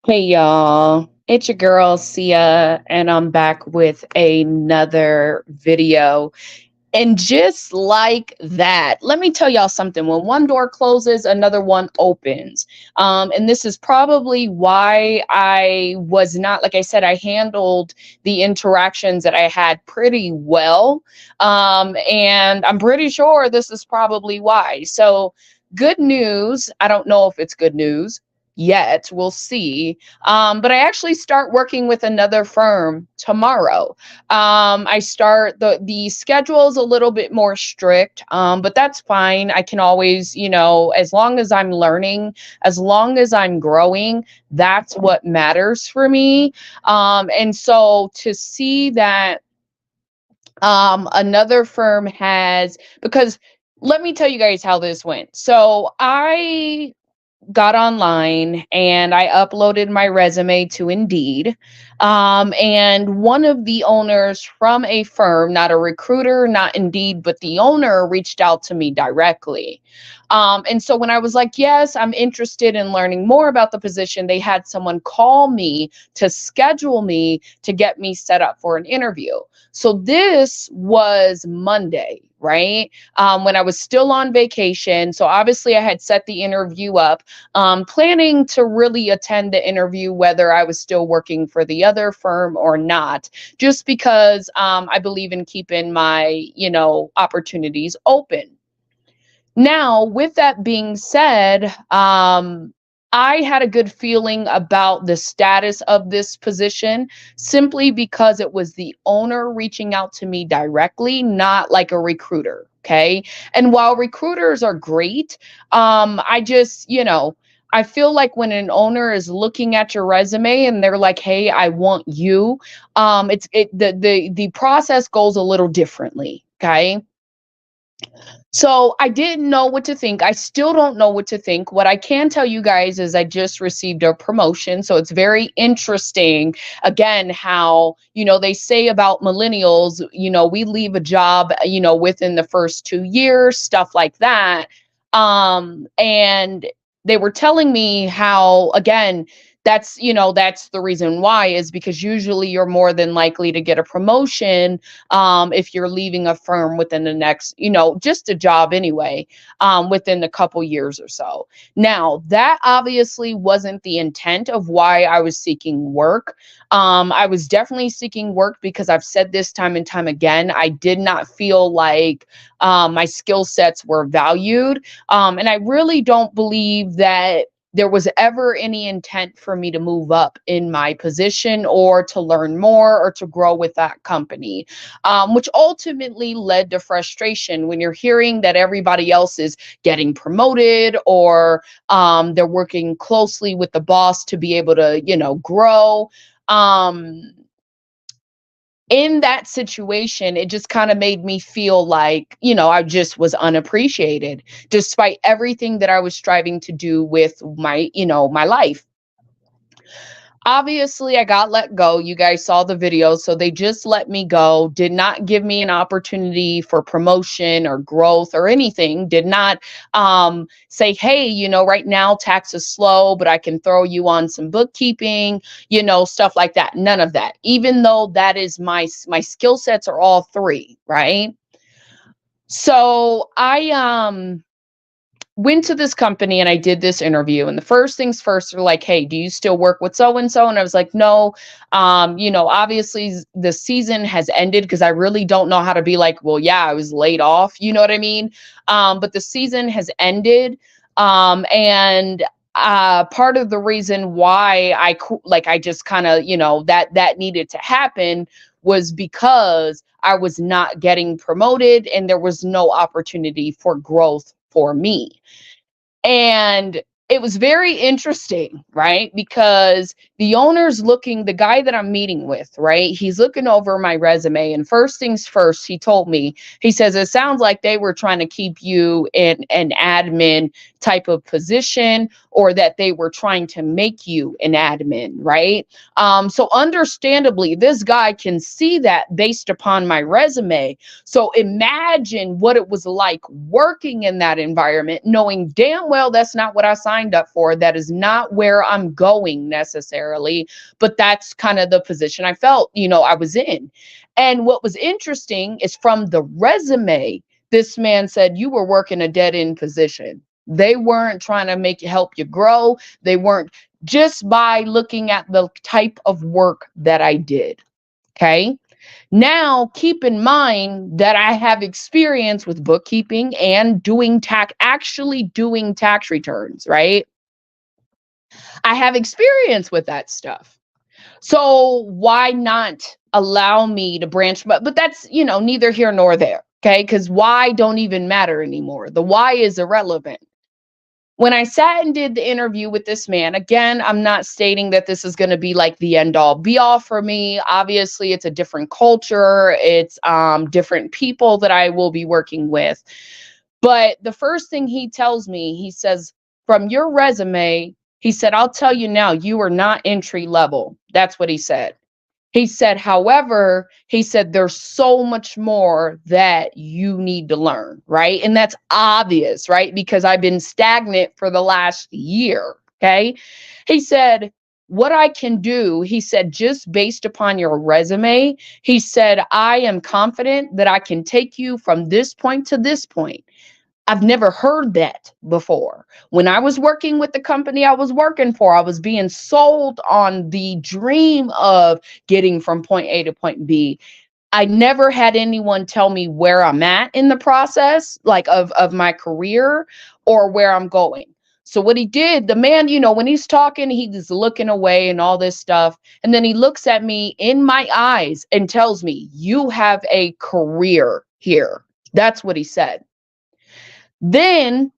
Hey y'all, it's your girl Sia, and I'm back with another video. And just like that, let me tell y'all something. When one door closes, another one opens. And this is probably why I was not, like I said, I handled the interactions that I had pretty well. And I'm pretty sure this is probably why. So, good news. I don't know if it's good news yet. We'll see. But I actually start working with another firm tomorrow. I start the schedule is a little bit more strict, but that's fine. I can always, as long as I'm learning, as long as I'm growing, that's what matters for me. And so to see that another firm has, because let me tell you guys how this went. So I got online and I uploaded my resume to Indeed. And one of the owners from a firm, not a recruiter, not Indeed, but the owner reached out to me directly. And so when I was like, yes, I'm interested in learning more about the position, they had someone call me to schedule me to get me set up for an interview. So this was Monday, right? When I was still on vacation. So obviously I had set the interview up, planning to really attend the interview, whether I was still working for the other firm or not, just because I believe in keeping my, opportunities open. Now, with that being said, I had a good feeling about the status of this position simply because it was the owner reaching out to me directly, not like a recruiter. Okay. And while recruiters are great, I just, I feel like when an owner is looking at your resume and they're like, "Hey, I want you," the process goes a little differently. Okay. So I didn't know what to think. I still don't know what to think. What I can tell you guys is I just received a promotion. So it's very interesting, again, how, they say about millennials, we leave a job, within the first 2 years, stuff like that. And they were telling me how, again, that's the reason why, is because usually you're more than likely to get a promotion if you're leaving a firm within the next, just a job anyway, within a couple years or so. Now, that obviously wasn't the intent of why I was seeking work. I was definitely seeking work because I've said this time and time again, I did not feel like my skill sets were valued. And I really don't believe that there was ever any intent for me to move up in my position or to learn more or to grow with that company, which ultimately led to frustration when you're hearing that everybody else is getting promoted or they're working closely with the boss to be able to, grow. Um, in that situation, it just kind of made me feel like, I just was unappreciated despite everything that I was striving to do with my, my life. Obviously, I got let go. You guys saw the video. So they just let me go, did not give me an opportunity for promotion or growth or anything, did not say, hey, right now tax is slow, but I can throw you on some bookkeeping, stuff like that. None of that, even though that is my skill sets are all three, right? So I went to this company and I did this interview, and the first things first, they're like, "Hey, do you still work with so and so?" And I was like, "No." Obviously the season has ended, because I really don't know how to be like, "Well, yeah, I was laid off." You know what I mean? But the season has ended. And part of the reason why I just kind of, that needed to happen was because I was not getting promoted and there was no opportunity for growth for me. And it was very interesting, right? Because the guy that I'm meeting with, right? He's looking over my resume. And first things first, he told me, he says, it sounds like they were trying to keep you in an admin type of position, or that they were trying to make you an admin, right? So understandably, this guy can see that based upon my resume. So imagine what it was like working in that environment, knowing damn well that's not what I signed signed up for. That is not where I'm going necessarily, but that's kind of the position I felt, I was in. And what was interesting is from the resume, this man said you were working a dead end position. They weren't trying to help you grow. They weren't, just by looking at the type of work that I did. Okay. Now, keep in mind that I have experience with bookkeeping and actually doing tax returns, right? I have experience with that stuff. So why not allow me to branch? But that's, neither here nor there. Okay. Because why don't even matter anymore. The why is irrelevant. When I sat and did the interview with this man, again, I'm not stating that this is going to be like the end all be all for me. Obviously, it's a different culture. It's different people that I will be working with. But the first thing he tells me, he says, from your resume, he said, I'll tell you now, you are not entry level. That's what he said. He said, however, he said, there's so much more that you need to learn, right? And that's obvious, right? Because I've been stagnant for the last year, okay? He said, what I can do, he said, just based upon your resume, he said, I am confident that I can take you from this point to this point. I've never heard that before. When I was working with the company I was working for, I was being sold on the dream of getting from point A to point B. I never had anyone tell me where I'm at in the process, like of my career or where I'm going. So what he did, the man, when he's talking, he's looking away and all this stuff. And then he looks at me in my eyes and tells me, you have a career here. That's what he said. Then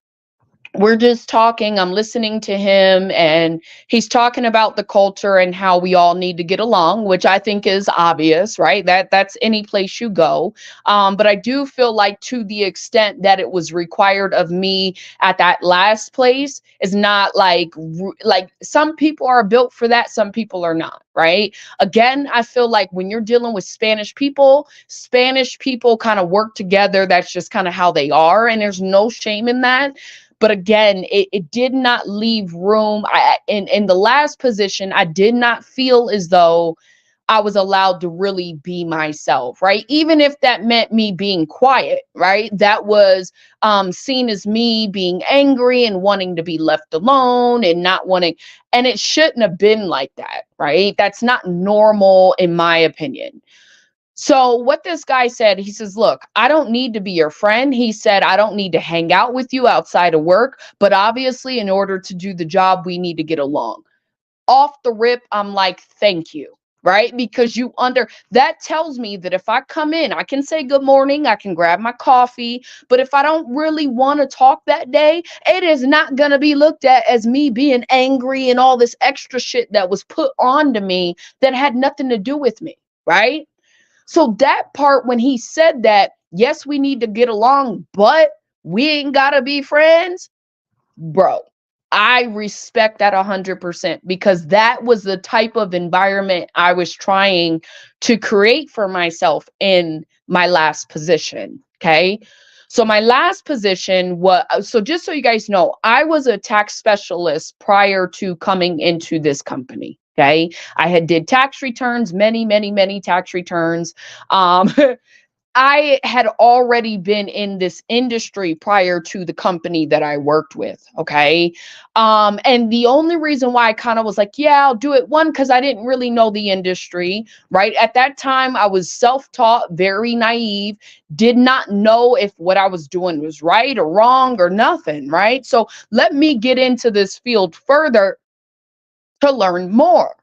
we're just talking, I'm listening to him, and he's talking about the culture and how we all need to get along, which I think is obvious, right? That's any place you go. But I do feel like, to the extent that it was required of me at that last place, is not like some people are built for that, some people are not, right? Again, I feel like when you're dealing with Spanish people kind of work together. That's just kind of how they are, and there's no shame in that. But again, it did not leave room. In the last position, I did not feel as though I was allowed to really be myself, right? Even if that meant me being quiet, right? That was seen as me being angry and wanting to be left alone and not wanting, and it shouldn't have been like that, right? That's not normal, in my opinion. So what this guy said, he says, look, I don't need to be your friend. He said, I don't need to hang out with you outside of work, but obviously in order to do the job, we need to get along. Off the rip, I'm like, thank you, right? Because that tells me that if I come in, I can say good morning, I can grab my coffee, but if I don't really want to talk that day, it is not going to be looked at as me being angry and all this extra shit that was put onto me that had nothing to do with me, right? So that part, when he said that, yes, we need to get along, but we ain't gotta be friends, bro, I respect that 100%, because that was the type of environment I was trying to create for myself in my last position. Okay. So my last position so just so you guys know, I was a tax specialist prior to coming into this company. Okay. I had did tax returns, many, many, many tax returns. I had already been in this industry prior to the company that I worked with. Okay. And the only reason why I kind of was like, yeah, I'll do it. One, because I didn't really know the industry, right? At that time, I was self-taught, very naive, did not know if what I was doing was right or wrong or nothing, right? So let me get into this field further to learn more.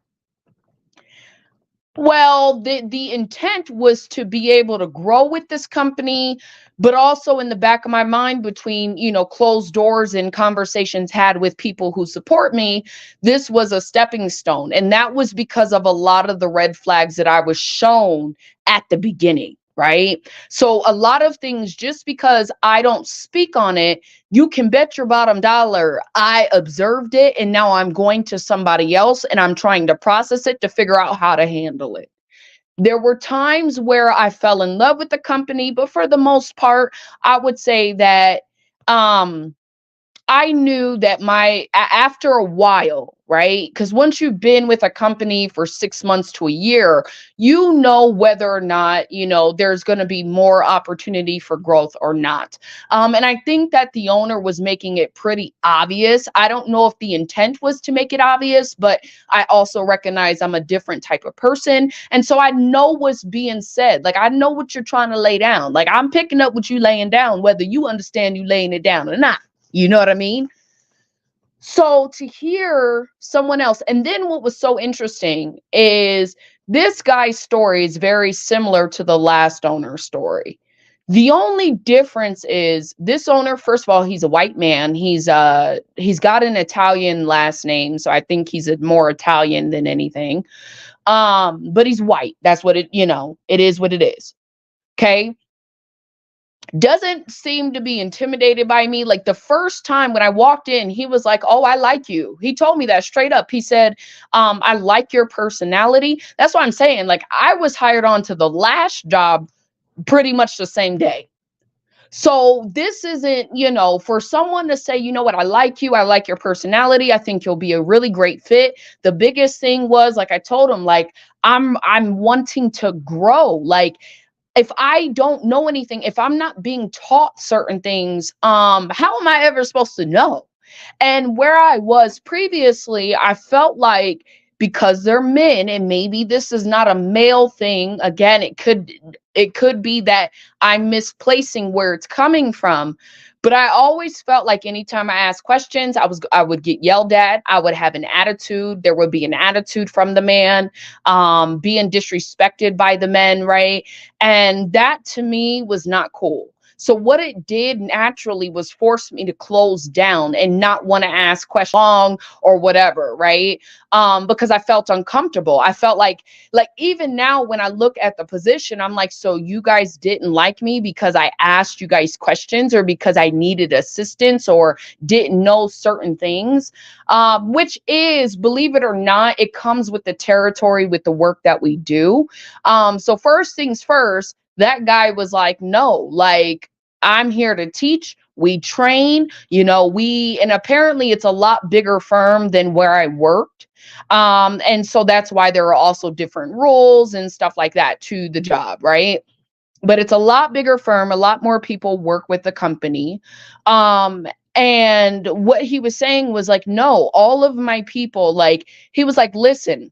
Well, the intent was to be able to grow with this company, but also in the back of my mind, between, closed doors and conversations had with people who support me, this was a stepping stone. And that was because of a lot of the red flags that I was shown at the beginning. Right. So a lot of things, just because I don't speak on it, you can bet your bottom dollar I observed it, and now I'm going to somebody else and I'm trying to process it to figure out how to handle it. There were times where I fell in love with the company, but for the most part, I would say that I I knew that after a while, right? Because once you've been with a company for 6 months to a year, you know whether or not, there's going to be more opportunity for growth or not. And I think that the owner was making it pretty obvious. I don't know if the intent was to make it obvious, but I also recognize I'm a different type of person. And so I know what's being said. Like, I know what you're trying to lay down. Like, I'm picking up what you laying down, whether you understand you laying it down or not. You know what I mean? So to hear someone else, and then what was so interesting is this guy's story is very similar to the last owner's story. The only difference is this owner, first of all, he's a white man. He's got an Italian last name, so I think he's more Italian than anything. But he's white. That's what it is what it is. Okay. Doesn't seem to be intimidated by me. Like the first time when I walked in, he was like, "Oh, I like you." He told me that straight up. He said, "I like your personality." That's what I'm saying. Like, I was hired on to the last job pretty much the same day. So this isn't, for someone to say, "You know what, I like you, I like your personality, I think you'll be a really great fit." The biggest thing was, like I told him, like, I'm wanting to grow. Like, if I don't know anything, if I'm not being taught certain things, how am I ever supposed to know? And where I was previously, I felt like, because they're men, and maybe this is not a male thing. Again, it could be that I'm misplacing where it's coming from. But I always felt like anytime I asked questions, I would get yelled at. I would have an attitude. There would be an attitude from the man, being disrespected by the men, right? And that to me was not cool. So what it did naturally was force me to close down and not want to ask questions long or whatever, right? Because I felt uncomfortable. I felt like even now when I look at the position, I'm like, so you guys didn't like me because I asked you guys questions, or because I needed assistance or didn't know certain things, which is, believe it or not, it comes with the territory with the work that we do. So first things first, that guy was like, no, like, I'm here to teach. We train, and apparently it's a lot bigger firm than where I worked. And so that's why there are also different rules and stuff like that to the job, right? But it's a lot bigger firm, a lot more people work with the company. And what he was saying was like, no, all of my people, like, he was like, listen,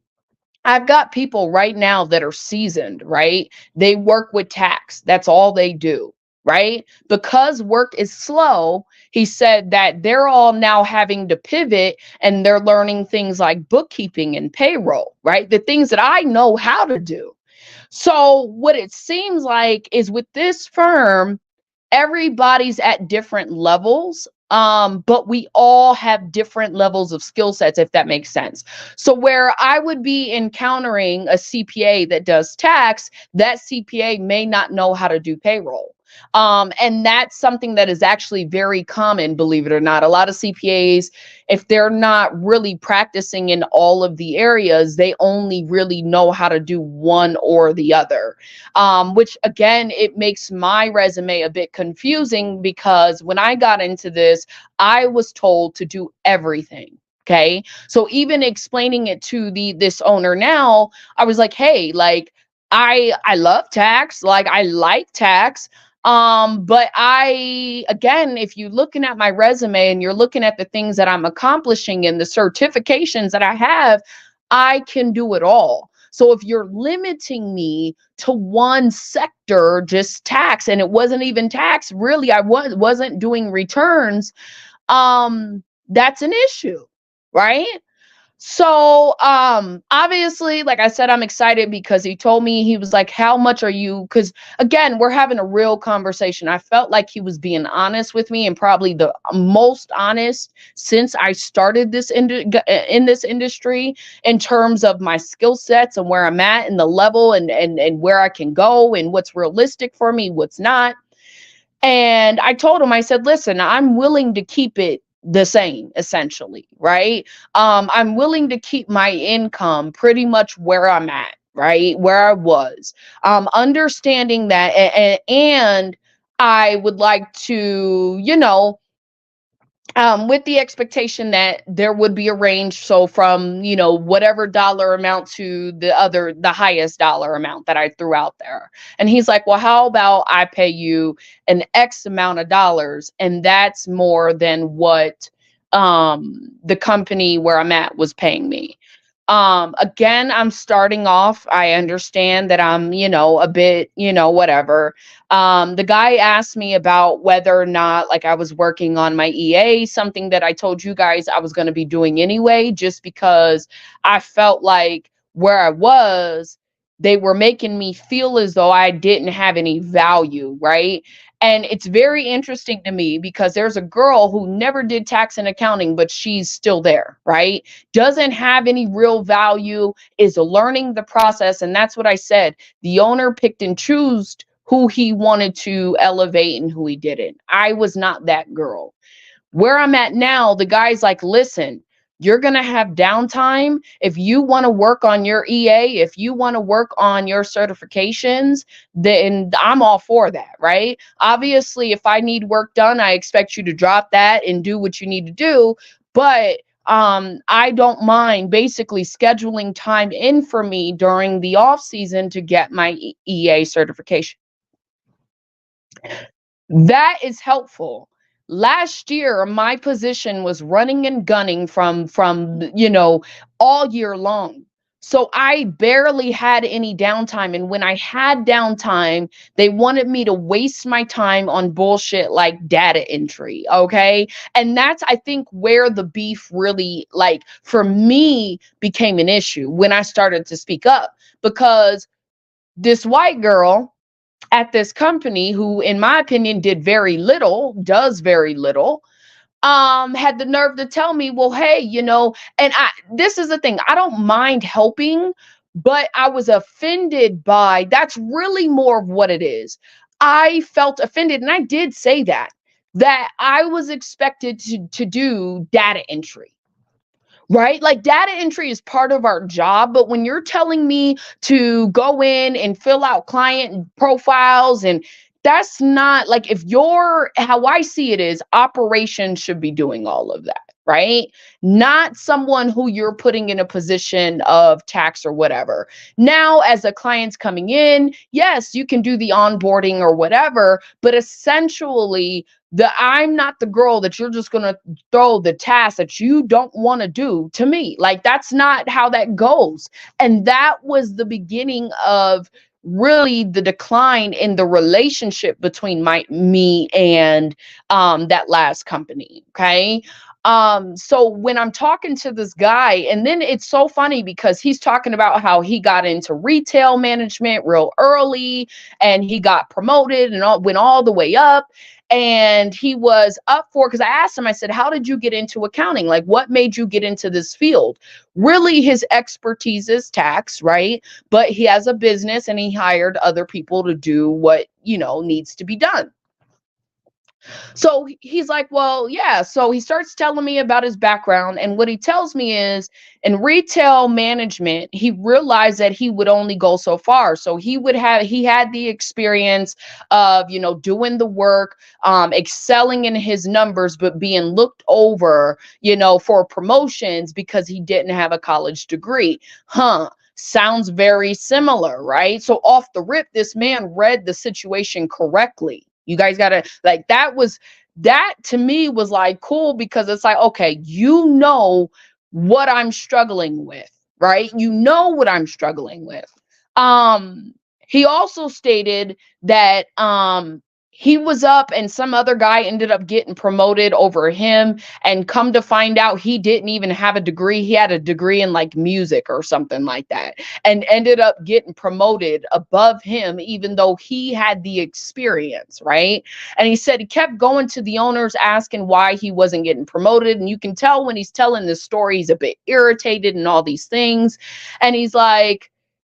I've got people right now that are seasoned, right? They work with tax. That's all they do, right? Because work is slow, he said that they're all now having to pivot, and they're learning things like bookkeeping and payroll, right? The things that I know how to do. So what it seems like is with this firm, everybody's at different levels, but we all have different levels of skill sets, if that makes sense. So where I would be encountering a CPA that does tax, that CPA may not know how to do payroll. And that's something that is actually very common, believe it or not. A lot of CPAs, if they're not really practicing in all of the areas, they only really know how to do one or the other. Which again, it makes my resume a bit confusing, because when I got into this, I was told to do everything. Okay. So even explaining it to this owner now, I was like, hey, like, I love tax, like, I like tax. But again, if you're looking at my resume and you're looking at the things that I'm accomplishing and the certifications that I have, I can do it all. So if you're limiting me to one sector, just tax, and it wasn't even tax, really, I wasn't doing returns, that's an issue, right? So, obviously, like I said, I'm excited because he told me, he was like, how much are you? Because again, we're having a real conversation. I felt like he was being honest with me, and probably the most honest since I started in this industry, in terms of my skill sets and where I'm at and the level, and where I can go and what's realistic for me, what's not. And I told him, I said, listen, I'm willing to keep it the same, essentially, right? I'm willing to keep my income pretty much where I'm at, right? Where I was. Understanding that, and I would like to, with the expectation that there would be a range. So from, whatever dollar amount to the highest dollar amount that I threw out there. And he's like, well, how about I pay you an X amount of dollars? And that's more than what the company where I'm at was paying me. Again, I'm starting off. I understand that I'm, a bit, whatever. The guy asked me about whether or not, like, I was working on my EA, something that I told you guys I was going to be doing anyway, just because I felt like where I was, they were making me feel as though I didn't have any value, right? And it's very interesting to me because there's a girl who never did tax and accounting, but she's still there, right? Doesn't have any real value, is learning the process. And that's what I said. The owner picked and chose who he wanted to elevate and who he didn't. I was not that girl. Where I'm at now, the guy's like, listen, you're going to have downtime. If you want to work on your EA, if you want to work on your certifications, then I'm all for that, right? Obviously, if I need work done, I expect you to drop that and do what you need to do. But I don't mind basically scheduling time in for me during the off season to get my EA certification. That is helpful. Last year, my position was running and gunning from all year long. So I barely had any downtime. And when I had downtime, they wanted me to waste my time on bullshit like data entry. Okay. And that's, I think, where the beef really, like, for me, became an issue when I started to speak up, because this white girl at this company, who in my opinion does very little, had the nerve to tell me, well, hey, and this is the thing, I don't mind helping, but I was offended by, that's really more of what it is. I felt offended, and I did say that I was expected to do data entry. Right? Like, data entry is part of our job, but when you're telling me to go in and fill out client profiles, and that's not like, if you're, how I see it is, operations should be doing all of that, right? Not someone who you're putting in a position of tax or whatever. Now, as a client's coming in, yes, you can do the onboarding or whatever, but essentially, I'm not the girl that you're just going to throw the task that you don't want to do to me. Like, that's not how that goes. And that was the beginning of really the decline in the relationship between me and that last company. Okay. So when I'm talking to this guy, and then it's so funny because he's talking about how he got into retail management real early, and he got promoted and went all the way up. And he was up for, because I asked him, I said, how did you get into accounting? Like, what made you get into this field? Really, his expertise is tax, right? But he has a business and he hired other people to do what, needs to be done. So he's like, well, yeah. So he starts telling me about his background. And what he tells me is, in retail management, he realized that he would only go so far. So he had the experience of, doing the work, excelling in his numbers, but being looked over, for promotions because he didn't have a college degree. Sounds very similar, right? So off the rip, this man read the situation correctly. You guys gotta, like, that to me was like cool, because it's like, okay, what I'm struggling with, right? You know what I'm struggling with. He also stated that he was up and some other guy ended up getting promoted over him, and come to find out, he didn't even have a degree. He had a degree in like music or something like that, and ended up getting promoted above him, even though he had the experience, right? And he said he kept going to the owners asking why he wasn't getting promoted. And you can tell when he's telling this story, he's a bit irritated and all these things. And he's like,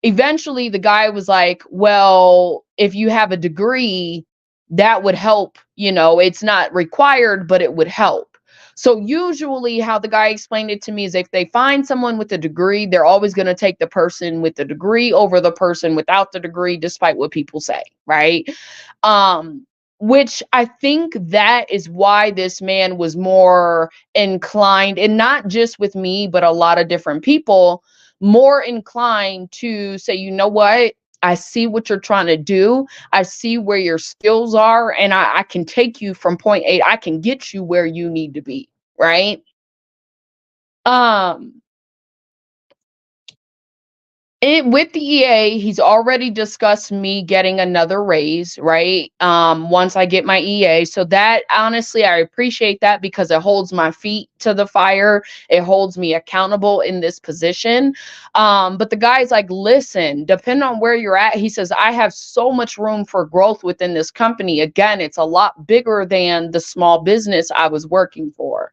eventually the guy was like, well, if you have a degree, that would help. It's not required, but it would help. So usually how the guy explained it to me is, if they find someone with a degree, they're always going to take the person with the degree over the person without the degree, despite what people say, right? which I think that is why this man was more inclined, and not just with me, but a lot of different people, more inclined to say, you know what? I see what you're trying to do. I see where your skills are, and I can take you from point A. I can get you where you need to be, right? Um, with the EA, he's already discussed me getting another raise, right? Once I get my EA. So that honestly, I appreciate that because it holds my feet to the fire. It holds me accountable in this position. But the guy's like, listen, depending on where you're at, he says, I have so much room for growth within this company. Again, it's a lot bigger than the small business I was working for,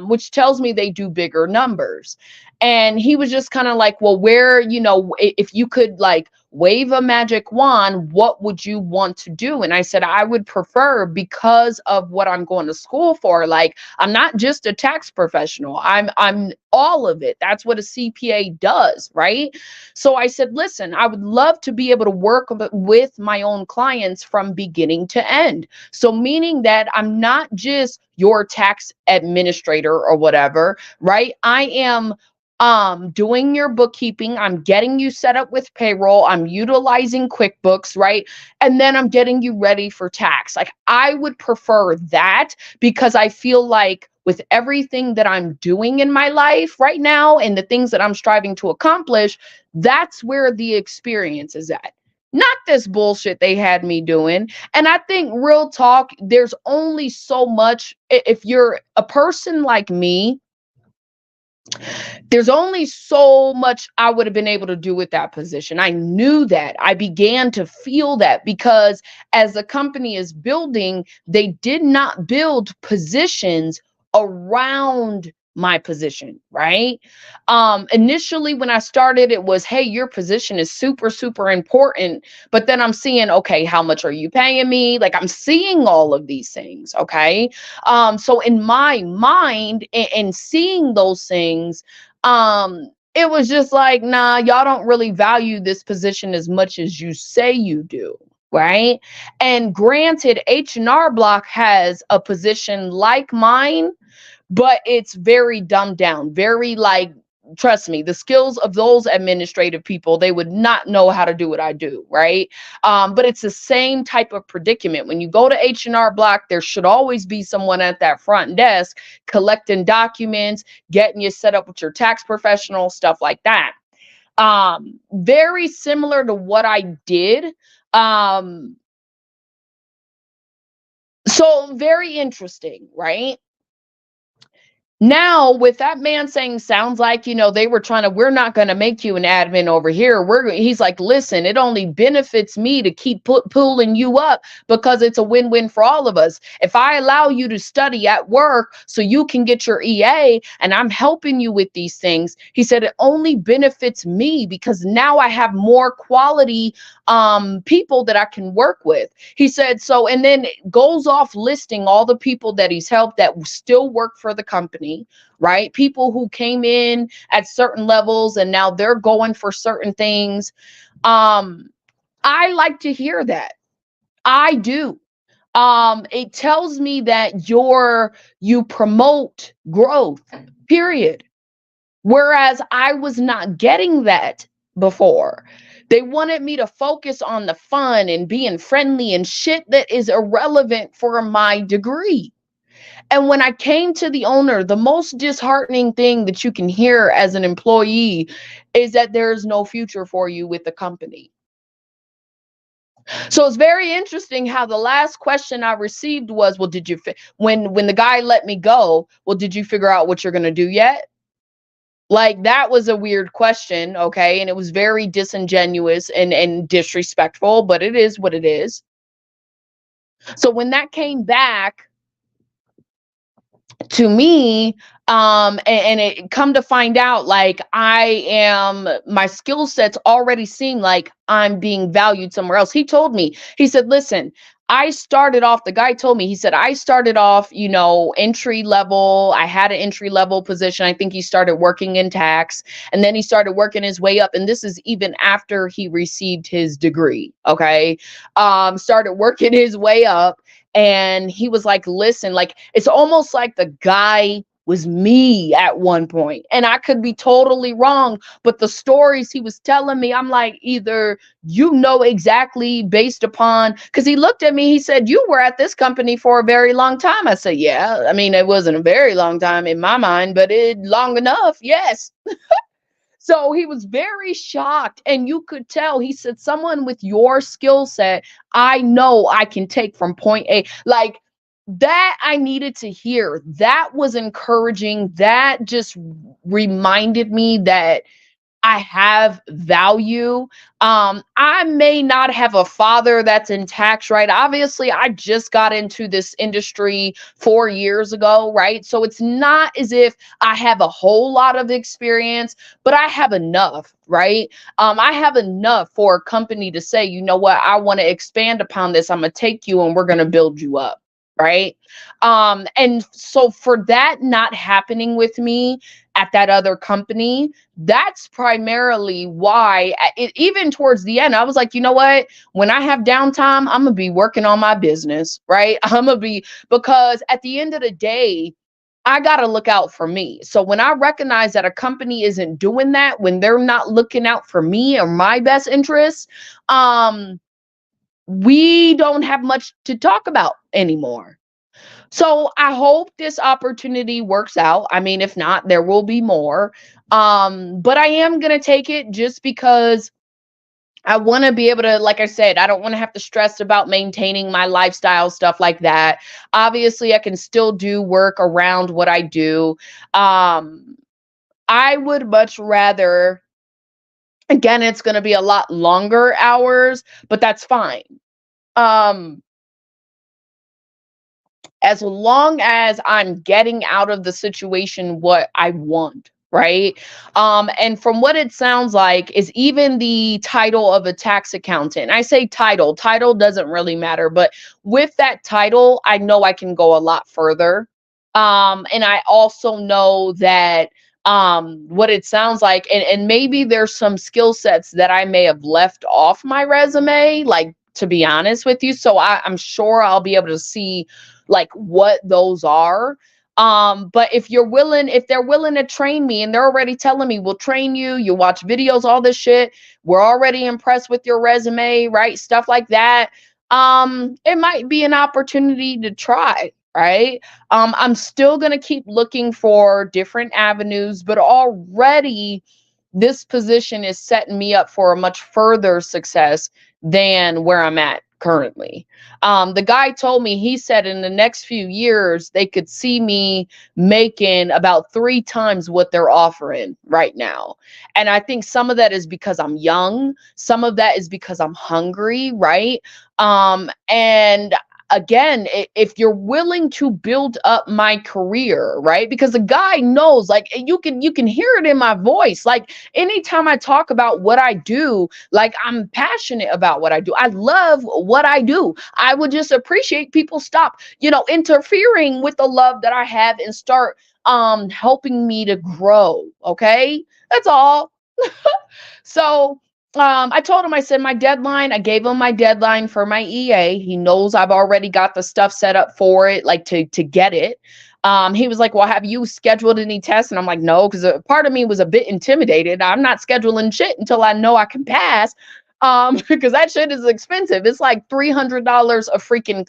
which tells me they do bigger numbers. And he was just kind of like, well, where, if you could like wave a magic wand, what would you want to do? And I said, I would prefer, because of what I'm going to school for. Like, I'm not just a tax professional. I'm all of it. That's what a CPA does, right? So I said, listen, I would love to be able to work with my own clients from beginning to end. So meaning that I'm not just your tax administrator or whatever, right? I am doing your bookkeeping, I'm getting you set up with payroll, I'm utilizing QuickBooks, right? And then I'm getting you ready for tax. Like, I would prefer that, because I feel like with everything that I'm doing in my life right now and the things that I'm striving to accomplish, that's where the experience is at. Not this bullshit they had me doing. And I think, real talk, there's only so much, if you're a person like me, there's only so much I would have been able to do with that position. I knew that. I began to feel that, because as the company is building, they did not build positions around my position, right? Initially when I started, it was, hey, your position is super, super important. But then I'm seeing, okay, how much are you paying me? Like, I'm seeing all of these things, okay? So in my mind, and seeing those things, it was just like, nah, y'all don't really value this position as much as you say you do, right? And granted, H&R Block has a position like mine, but it's very dumbed down, very like, trust me, the skills of those administrative people, they would not know how to do what I do, right? But it's the same type of predicament. When you go to H&R Block, there should always be someone at that front desk collecting documents, getting you set up with your tax professional, stuff like that. Very similar to what I did. So very interesting, right? Now, with that man saying, sounds like, they were trying to, we're not going to make you an admin over here. He's like, listen, it only benefits me to keep pulling you up, because it's a win-win for all of us. If I allow you to study at work so you can get your EA, and I'm helping you with these things, he said, it only benefits me, because now I have more quality people that I can work with. He said, so, and then it goes off listing all the people that he's helped that still work for the company, right? People who came in at certain levels and now they're going for certain things. I like to hear that. I do. It tells me that you promote growth, period. Whereas I was not getting that before. They wanted me to focus on the fun and being friendly and shit that is irrelevant for my degree. And when I came to the owner, the most disheartening thing that you can hear as an employee is that there's no future for you with the company. So it's very interesting how the last question I received was, well, did you, when the guy let me go, well, did you figure out what you're going to do yet? Like, that was a weird question, okay? And it was very disingenuous and disrespectful, but it is what it is. So when that came back, to me, and it come to find out, like, my skill sets already seem like I'm being valued somewhere else. He told me, he said, listen, the guy told me, he said, I started off, entry level. I had an entry level position. I think he started working in tax, and then he started working his way up. And this is even after he received his degree. Okay. Started working his way up. And he was like, listen, like, it's almost like the guy was me at one point. And I could be totally wrong, but the stories he was telling me, I'm like, either exactly based upon, because he looked at me, he said, you were at this company for a very long time. I said, yeah. I mean, it wasn't a very long time in my mind, but it long enough. Yes. So he was very shocked, and you could tell. He said, someone with your skill set, I know I can take from point A. Like, that I needed to hear. That was encouraging. That just reminded me that I have value. I may not have a father that's in tax, right? Obviously, I just got into this industry 4 years ago, right? So it's not as if I have a whole lot of experience, but I have enough, right? I have enough for a company to say, you know what, I want to expand upon this. I'm gonna take you and we're gonna build you up. Right. And so for that not happening with me at that other company, that's primarily why even towards the end, I was like, you know what? When I have downtime, I'm going to be working on my business, right? Because at the end of the day, I got to look out for me. So when I recognize that a company isn't doing that, when they're not looking out for me or my best interests, we don't have much to talk about anymore. So I hope this opportunity works out. I mean, if not, there will be more. But I am going to take it just because I want to be able to, like I said, I don't want to have to stress about maintaining my lifestyle, stuff like that. Obviously, I can still do work around what I do. Um, I would much rather, again, it's going to be a lot longer hours, but that's fine. Um, as long as I'm getting out of the situation what I want, right? And from what it sounds like is even the title of a tax accountant. I say title doesn't really matter, but with that title, I know I can go a lot further. And I also know that what it sounds like, and maybe there's some skill sets that I may have left off my resume, like, to be honest with you. So I'm sure I'll be able to see like what those are. But if they're willing to train me, and they're already telling me, we'll train you, you watch videos, all this shit, we're already impressed with your resume, right? Stuff like that. It might be an opportunity to try, right? I'm still gonna keep looking for different avenues, but already this position is setting me up for a much further success than where I'm at currently. The guy told me, he said in the next few years, they could see me making about 3 times what they're offering right now. And I think some of that is because I'm young, some of that is because I'm hungry, right? And again, if you're willing to build up my career, right? Because the guy knows, like, you can hear it in my voice. Like, anytime I talk about what I do, like, I'm passionate about what I do. I love what I do. I would just appreciate people stop, interfering with the love that I have and start helping me to grow. Okay? That's all. So I told him, I said, my deadline, I gave him my deadline for my EA. He knows I've already got the stuff set up for it, like to get it. He was like, well, have you scheduled any tests? And I'm like, no, because a part of me was a bit intimidated. I'm not scheduling shit until I know I can pass. Because that shit is expensive. It's like $300 a freaking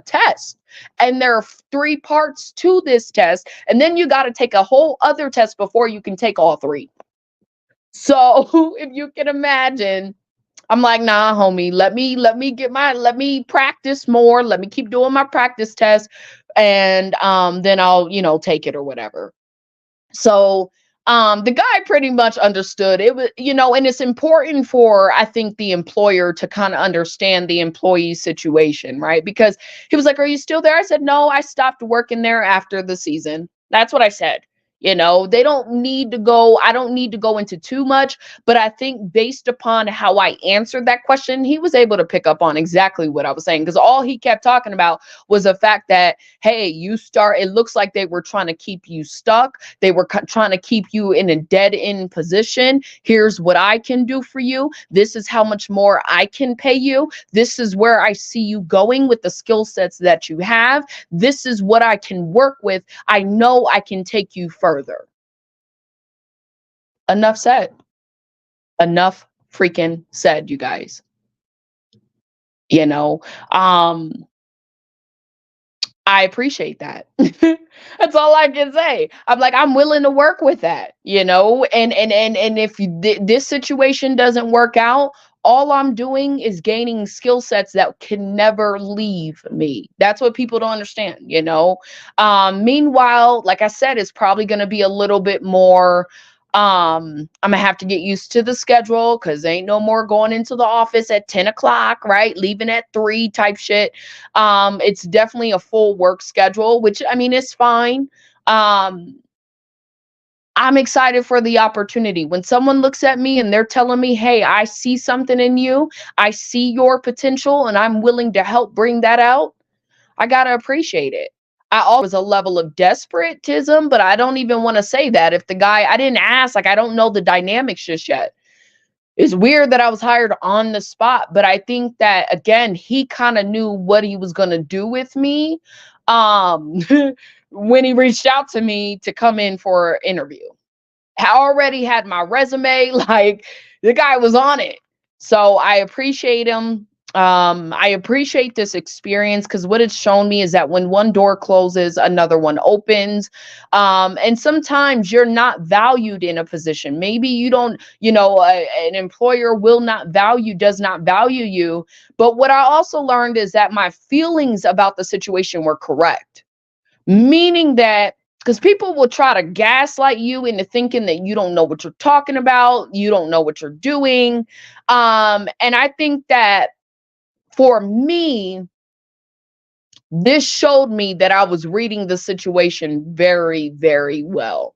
test. And there are 3 parts to this test. And then you got to take a whole other test before you can take all 3. So if you can imagine, I'm like, nah, homie, let me practice more. Let me keep doing my practice test. And then I'll, take it or whatever. So The guy pretty much understood it was, and it's important for, I think, the employer to kind of understand the employee's situation, right? Because he was like, "Are you still there?" I said, "No, I stopped working there after the season." That's what I said. They don't need to go, I don't need to go into too much, but I think based upon how I answered that question, he was able to pick up on exactly what I was saying. Because all he kept talking about was the fact that, hey, it looks like they were trying to keep you stuck. They were trying to keep you in a dead end position. Here's what I can do for you. This is how much more I can pay you. This is where I see you going with the skill sets that you have. This is what I can work with. I know I can take you further. Enough said. Enough freaking said, you guys. You know, um, I appreciate that. That's all I can say. I'm like, I'm willing to work with that, and if this situation doesn't work out, all I'm doing is gaining skill sets that can never leave me. That's what people don't understand. Meanwhile, like I said, it's probably going to be a little bit more. I'm gonna have to get used to the schedule because ain't no more going into the office at 10 o'clock, right? Leaving at 3 type shit. It's definitely a full work schedule, which I mean, it's fine. Um, I'm excited for the opportunity. When someone looks at me and they're telling me, "Hey, I see something in you. I see your potential and I'm willing to help bring that out." I got to appreciate it. I always a level of desperatism, but I don't even want to say that if the guy, I didn't ask, like I don't know the dynamics just yet. It's weird that I was hired on the spot, but I think that again, he kind of knew what he was going to do with me um when he reached out to me to come in for an interview. I already had my resume, like the guy was on it. So I appreciate him. I appreciate this experience because what it's shown me is that when one door closes, another one opens. And sometimes you're not valued in a position. Maybe you don't, an employer does not value you. But what I also learned is that my feelings about the situation were correct, meaning that because people will try to gaslight you into thinking that you don't know what you're talking about, you don't know what you're doing. And I think that for me, this showed me that I was reading the situation very, very well.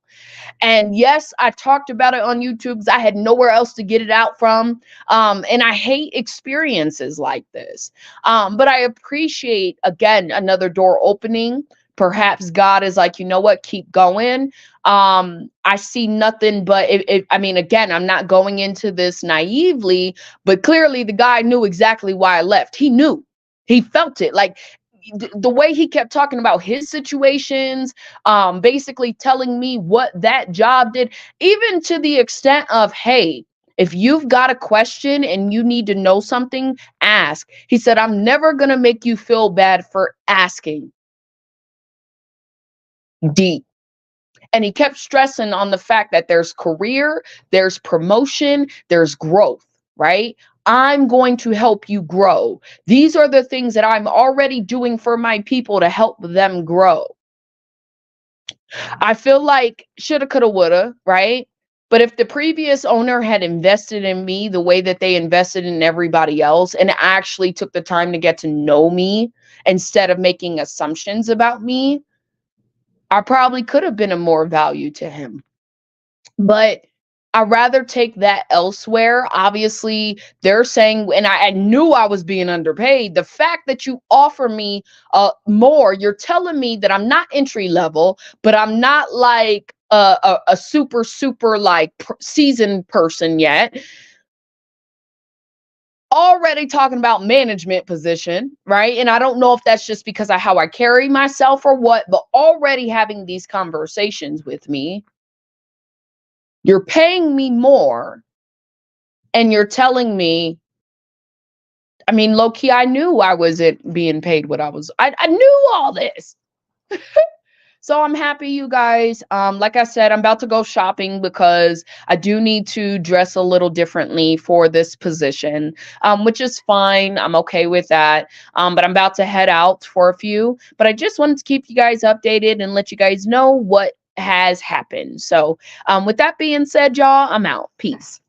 And yes, I talked about it on YouTube because I had nowhere else to get it out from. And I hate experiences like this. But I appreciate, again, another door opening. Perhaps God is like, you know what, keep going. I see nothing but I mean, again, I'm not going into this naively, but clearly the guy knew exactly why I left. He knew, he felt it. Like the way he kept talking about his situations, basically telling me what that job did, even to the extent of, hey, if you've got a question and you need to know something, ask. He said, I'm never going to make you feel bad for asking. Deep. And he kept stressing on the fact that there's career, there's promotion, there's growth, right? I'm going to help you grow. These are the things that I'm already doing for my people to help them grow. I feel like shoulda, coulda, woulda, right? But if the previous owner had invested in me the way that they invested in everybody else and actually took the time to get to know me instead of making assumptions about me, I probably could have been of more value to him. But I'd rather take that elsewhere. Obviously, they're saying, and I knew I was being underpaid. The fact that you offer me more, you're telling me that I'm not entry level, but I'm not like a super, super like seasoned person yet. Already talking about management position, right? And I don't know if that's just because of how I carry myself or what, but already having these conversations with me. You're paying me more and you're telling me, I mean, low key, I knew I wasn't being paid what I knew all this. So I'm happy, you guys. Like I said, I'm about to go shopping because I do need to dress a little differently for this position, which is fine. I'm okay with that. But I'm about to head out for a few. But I just wanted to keep you guys updated and let you guys know what has happened. So with that being said, y'all, I'm out. Peace.